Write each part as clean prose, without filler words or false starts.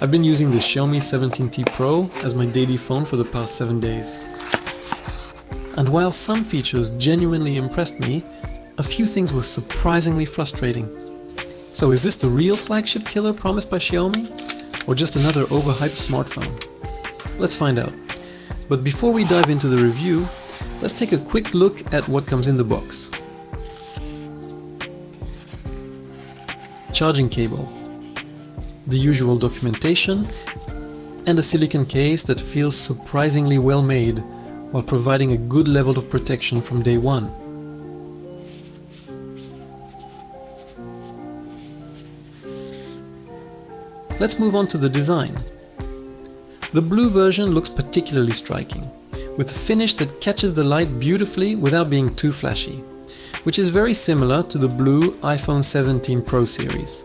I've been using the Xiaomi 17T Pro as my daily phone for the past 7 days. And while some features genuinely impressed me, a few things were surprisingly frustrating. So is this the real flagship killer promised by Xiaomi? Or just another overhyped smartphone? Let's find out. But before we dive into the review, let's take a quick look at what comes in the box. Charging cable, the usual documentation, and a silicone case that feels surprisingly well made while providing a good level of protection from day one. Let's move on to the design. The blue version looks particularly striking, with a finish that catches the light beautifully without being too flashy, which is very similar to the blue iPhone 17 Pro series.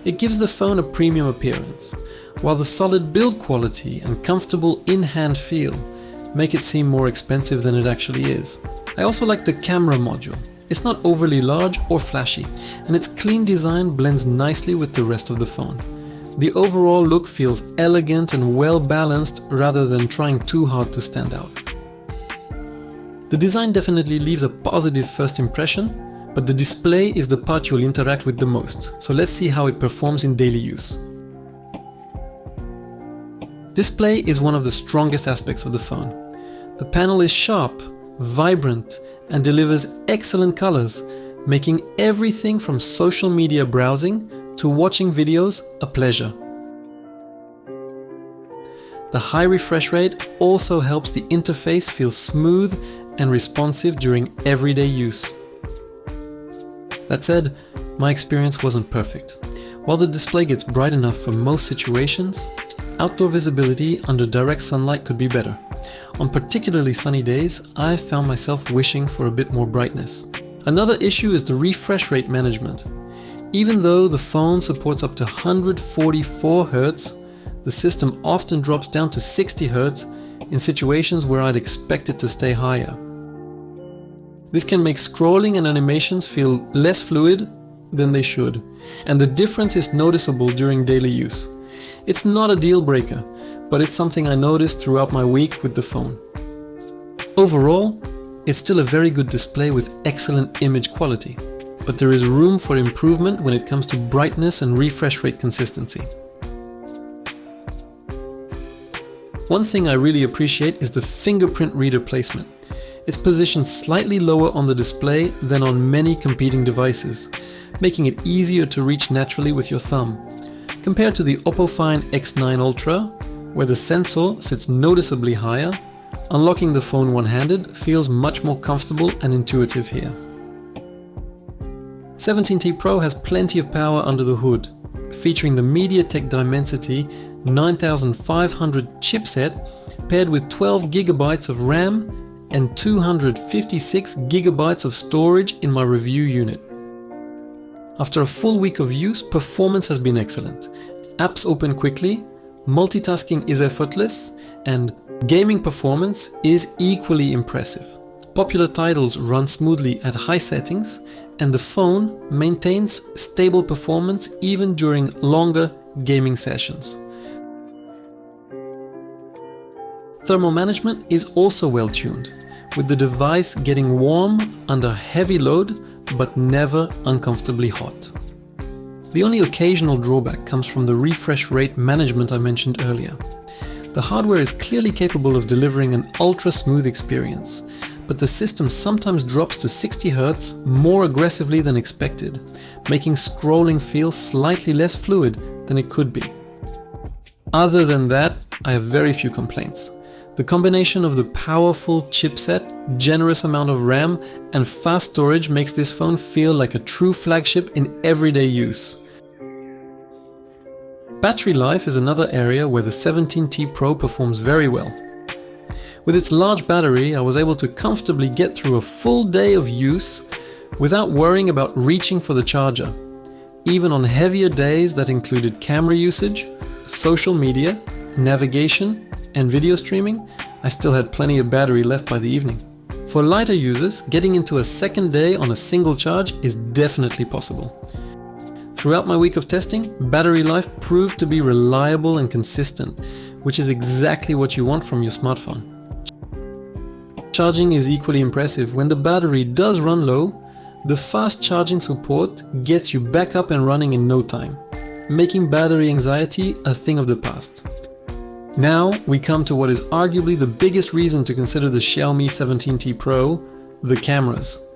It gives the phone a premium appearance, while the solid build quality and comfortable in-hand feel make it seem more expensive than it actually is. I also like the camera module. It's not overly large or flashy, and its clean design blends nicely with the rest of the phone. The overall look feels elegant and well balanced rather than trying too hard to stand out. The design definitely leaves a positive first impression, but the display is the part you'll interact with the most, so let's see how it performs in daily use. Display is one of the strongest aspects of the phone. The panel is sharp, vibrant, and delivers excellent colors, making everything from social media browsing to watching videos a pleasure. The high refresh rate also helps the interface feel smooth and responsive during everyday use. That said, my experience wasn't perfect. While the display gets bright enough for most situations, outdoor visibility under direct sunlight could be better. On particularly sunny days, I found myself wishing for a bit more brightness. Another issue is the refresh rate management. Even though the phone supports up to 144 Hz, the system often drops down to 60 Hz in situations where I'd expect it to stay higher. This can make scrolling and animations feel less fluid than they should, and the difference is noticeable during daily use. It's not a deal breaker, but it's something I noticed throughout my week with the phone. Overall, it's still a very good display with excellent image quality, but there is room for improvement when it comes to brightness and refresh rate consistency. One thing I really appreciate is the fingerprint reader placement. It's positioned slightly lower on the display than on many competing devices, making it easier to reach naturally with your thumb. Compared to the Oppo Find X9 Ultra, where the sensor sits noticeably higher, unlocking the phone one-handed feels much more comfortable and intuitive here. 17T Pro has plenty of power under the hood, featuring the MediaTek Dimensity 9500 chipset paired with 12 GB of RAM and 256 GB of storage in my review unit. After a full week of use, performance has been excellent. Apps open quickly, multitasking is effortless, and gaming performance is equally impressive. Popular titles run smoothly at high settings, and the phone maintains stable performance even during longer gaming sessions. Thermal management is also well tuned, with the device getting warm under heavy load but never uncomfortably hot. The only occasional drawback comes from the refresh rate management I mentioned earlier. The hardware is clearly capable of delivering an ultra-smooth experience, but the system sometimes drops to 60 Hz more aggressively than expected, making scrolling feel slightly less fluid than it could be. Other than that, I have very few complaints. The combination of the powerful chipset, generous amount of RAM, and fast storage makes this phone feel like a true flagship in everyday use. Battery life is another area where the 17T Pro performs very well. With its large battery, I was able to comfortably get through a full day of use without worrying about reaching for the charger, even on heavier days that included camera usage, social media, navigation, and video streaming. I still had plenty of battery left by the evening. For lighter users, getting into a second day on a single charge is definitely possible. Throughout my week of testing, battery life proved to be reliable and consistent, which is exactly what you want from your smartphone. Charging is equally impressive. When the battery does run low, the fast charging support gets you back up and running in no time, making battery anxiety a thing of the past. Now we come to what is arguably the biggest reason to consider the Xiaomi 17T Pro, the cameras.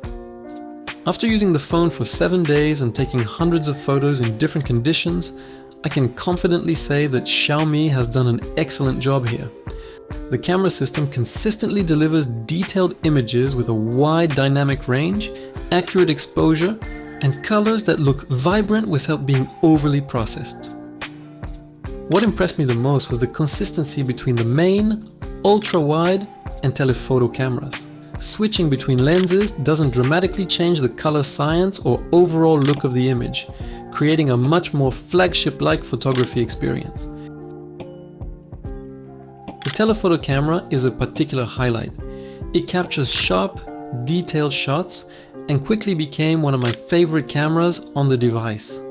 After using the phone for 7 days and taking hundreds of photos in different conditions, I can confidently say that Xiaomi has done an excellent job here. The camera system consistently delivers detailed images with a wide dynamic range, accurate exposure, and colors that look vibrant without being overly processed. What impressed me the most was the consistency between the main, ultra-wide, and telephoto cameras. Switching between lenses doesn't dramatically change the color science or overall look of the image, creating a much more flagship-like photography experience. The telephoto camera is a particular highlight. It captures sharp, detailed shots and quickly became one of my favorite cameras on the device.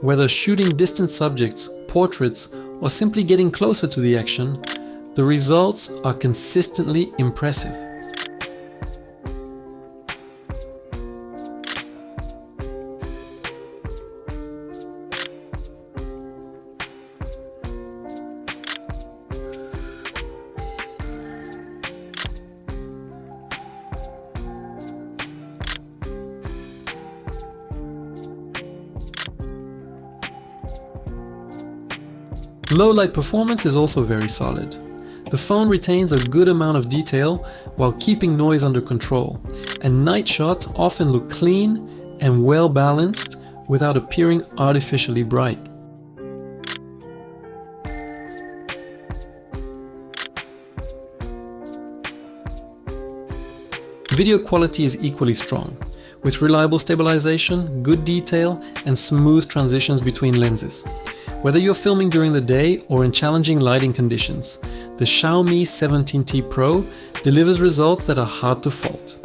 Whether shooting distant subjects, portraits, or simply getting closer to the action, the results are consistently impressive. Low light performance is also very solid. The phone retains a good amount of detail while keeping noise under control, and night shots often look clean and well balanced without appearing artificially bright. Video quality is equally strong, with reliable stabilization, good detail, and smooth transitions between lenses. Whether you're filming during the day or in challenging lighting conditions, the Xiaomi 17T Pro delivers results that are hard to fault.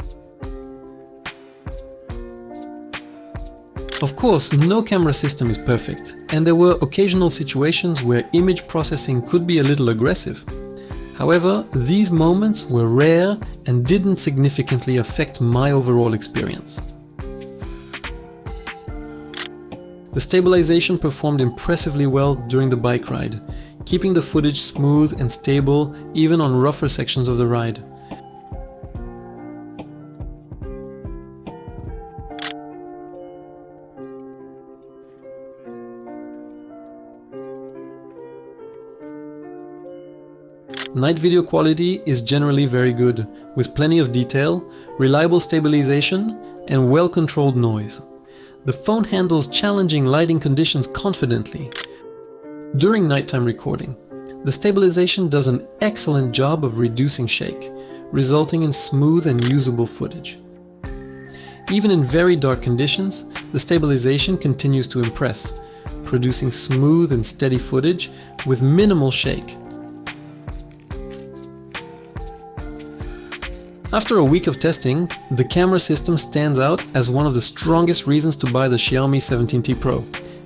Of course, no camera system is perfect, and there were occasional situations where image processing could be a little aggressive. However, these moments were rare and didn't significantly affect my overall experience. The stabilization performed impressively well during the bike ride, keeping the footage smooth and stable even on rougher sections of the ride. Night video quality is generally very good, with plenty of detail, reliable stabilization, and well-controlled noise. The phone handles challenging lighting conditions confidently. During nighttime recording, the stabilization does an excellent job of reducing shake, resulting in smooth and usable footage. Even in very dark conditions, the stabilization continues to impress, producing smooth and steady footage with minimal shake. After a week of testing, the camera system stands out as one of the strongest reasons to buy the Xiaomi 17T Pro.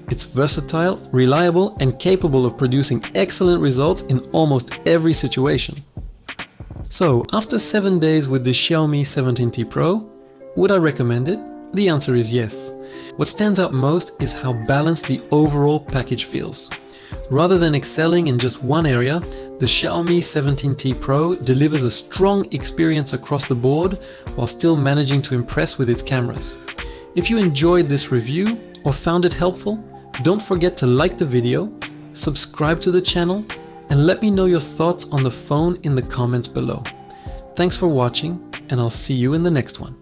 It's versatile, reliable, and capable of producing excellent results in almost every situation. So, after 7 days with the Xiaomi 17T Pro, would I recommend it? The answer is yes. What stands out most is how balanced the overall package feels. Rather than excelling in just one area, the Xiaomi 17T Pro delivers a strong experience across the board while still managing to impress with its cameras. If you enjoyed this review or found it helpful, don't forget to like the video, subscribe to the channel, and let me know your thoughts on the phone in the comments below. Thanks for watching, and I'll see you in the next one.